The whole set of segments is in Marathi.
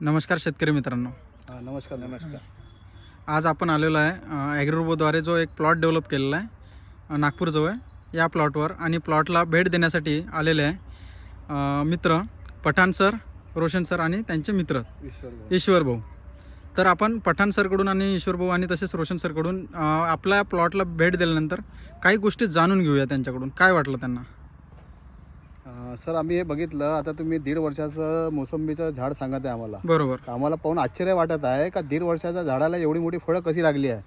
नमस्कार शेतकरी मित्रांनो. नमस्कार नमस्कार. आज आपण आलेलो आहे ॲग्रोरोबोद्वारे जो एक प्लॉट डेव्हलप केलेला आहे नागपूरजवळ. या प्लॉटवर आणि प्लॉटला भेट देण्यासाठी आलेले आहे मित्र पठाण सर, रोशन सर आणि त्यांचे मित्र ईश्वर भाऊ. तर आपण पठाण सरकडून आणि ईश्वर भाऊ आणि तसेच रोशन सरकडून आपल्या प्लॉटला भेट दिल्यानंतर काही गोष्टी जाणून घेऊया त्यांच्याकडून. काय वाटलं त्यांना? सर, आम्ही हे बघितलं. आता तुम्ही 1.5 वर्षाचं मोसंबीचं झाड सांगत आहे आम्हाला. बरोबर. आम्हाला पाहून आश्चर्य वाटत आहे का 1.5 वर्षाच्या झाडाला एवढी मोठी फळं कशी लागली आहे.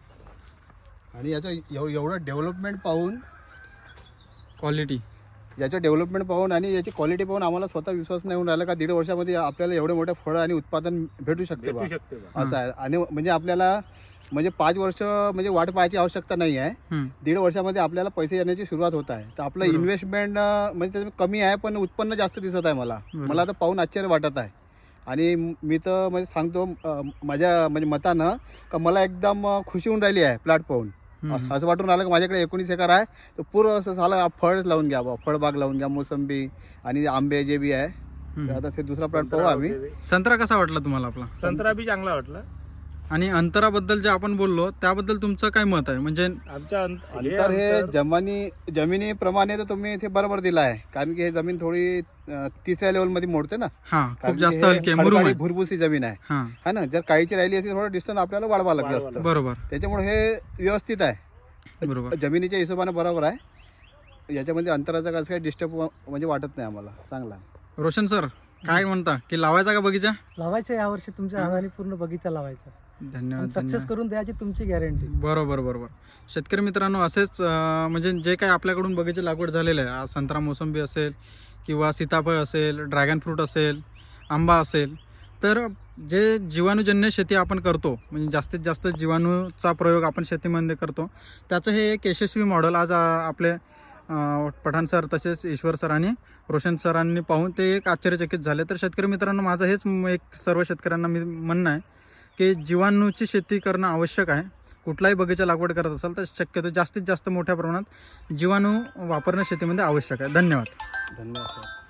आणि याचं एवढं डेव्हलपमेंट पाहून, याचं डेव्हलपमेंट पाहून आणि याची क्वालिटी पाहून आम्हाला स्वतः विश्वास नाही होऊन राहिला का 1.5 वर्षामध्ये आपल्याला एवढे मोठे फळं आणि उत्पादन भेटू शकते असं आहे. आणि म्हणजे आपल्याला 5 वर्ष वाट पाहायची आवश्यकता नाही आहे. 1.5 वर्षामध्ये आपल्याला पैसे येण्याची सुरुवात होत आहे. तर आपलं इन्व्हेस्टमेंट कमी आहे पण उत्पन्न जास्त दिसत आहे. मला आता पाहून आश्चर्य वाटत आहे. आणि मी तर सांगतो माझ्या मतानं का मला एकदम खुशी होऊन राहिली आहे प्लॉट पाहून. असं वाटून राहिलं की माझ्याकडे 19 एकर आहे तर पूर्ण असं झालं फळच लावून घ्या, फळबाग लावून घ्या, मोसंबी आणि आंबे जे बी आहे. आता ते दुसरा प्लॉट पाहू आम्ही. संत्रा कसा वाटला तुम्हाला? आपला संत्रा बी चांगला वाटला. आणि अंतराबद्दल जे आपण बोललो त्याबद्दल तुमचं काय मत आहे? म्हणजे आमच्या अंतर हे जमिनीप्रमाणे तर तुम्ही इथे बरोबर दिला आहे. कारण की हे जमीन थोडी 3ऱ्या लेवलमध्ये मोडते ना. खूप जास्त हलकी मुरुम भुरभुसी जमीन आहे हा ना. जर काळीची राहिली असेल थोडं डिस्टन्स आपल्याला वाढवा लागलं असतं. बरोबर. त्याच्यामुळे हे व्यवस्थित आहे. बरोबर. जमिनीच्या हिशोबाने बरोबर आहे. याच्यामध्ये अंतराचा कसं काही डिस्टर्ब वाटत नाही आम्हाला. चांगला आहे. रोशन सर काय म्हणता की लावायचा का बगीचा? लावायचं यावर्षी तुमच्या हाताने पूर्ण बगीचा लावायचा. धन्यवाद. सक्सेस करून द्यायची तुमची गॅरंटी. बरोबर. शेतकरी मित्रांनो, असेच म्हणजे जे काही आपल्याकडून बगीचे लागवड झालेले आहे, संत्रा मोसंबी असेल किंवा सीताफळ असेल, ड्रॅगन फ्रूट असेल, आंबा असेल, तर जे जीवाणूजन्य शेती आपण करतो म्हणजे जास्तीत जास्त जीवाणूचा प्रयोग आपण शेतीमध्ये करतो, त्याचं हे एक यशस्वी मॉडेल आज आपले पठाण सर तसेच ईश्वर सर आणि रोशन सरांनी पाहून ते एक आश्चर्यचकित झाले. तर शेतकरी मित्रांनो, माझं हेच एक सर्व शेतकऱ्यांना मी म्हणणं आहे की जीवाणूची शेती करणं आवश्यक आहे. कुठलाही बगीचा लागवड करत असाल तर शक्यतो जास्तीत जास्त मोठ्या प्रमाणात जीवाणू वापरणं शेतीमध्ये आवश्यक आहे. धन्यवाद. धन्यवाद सर.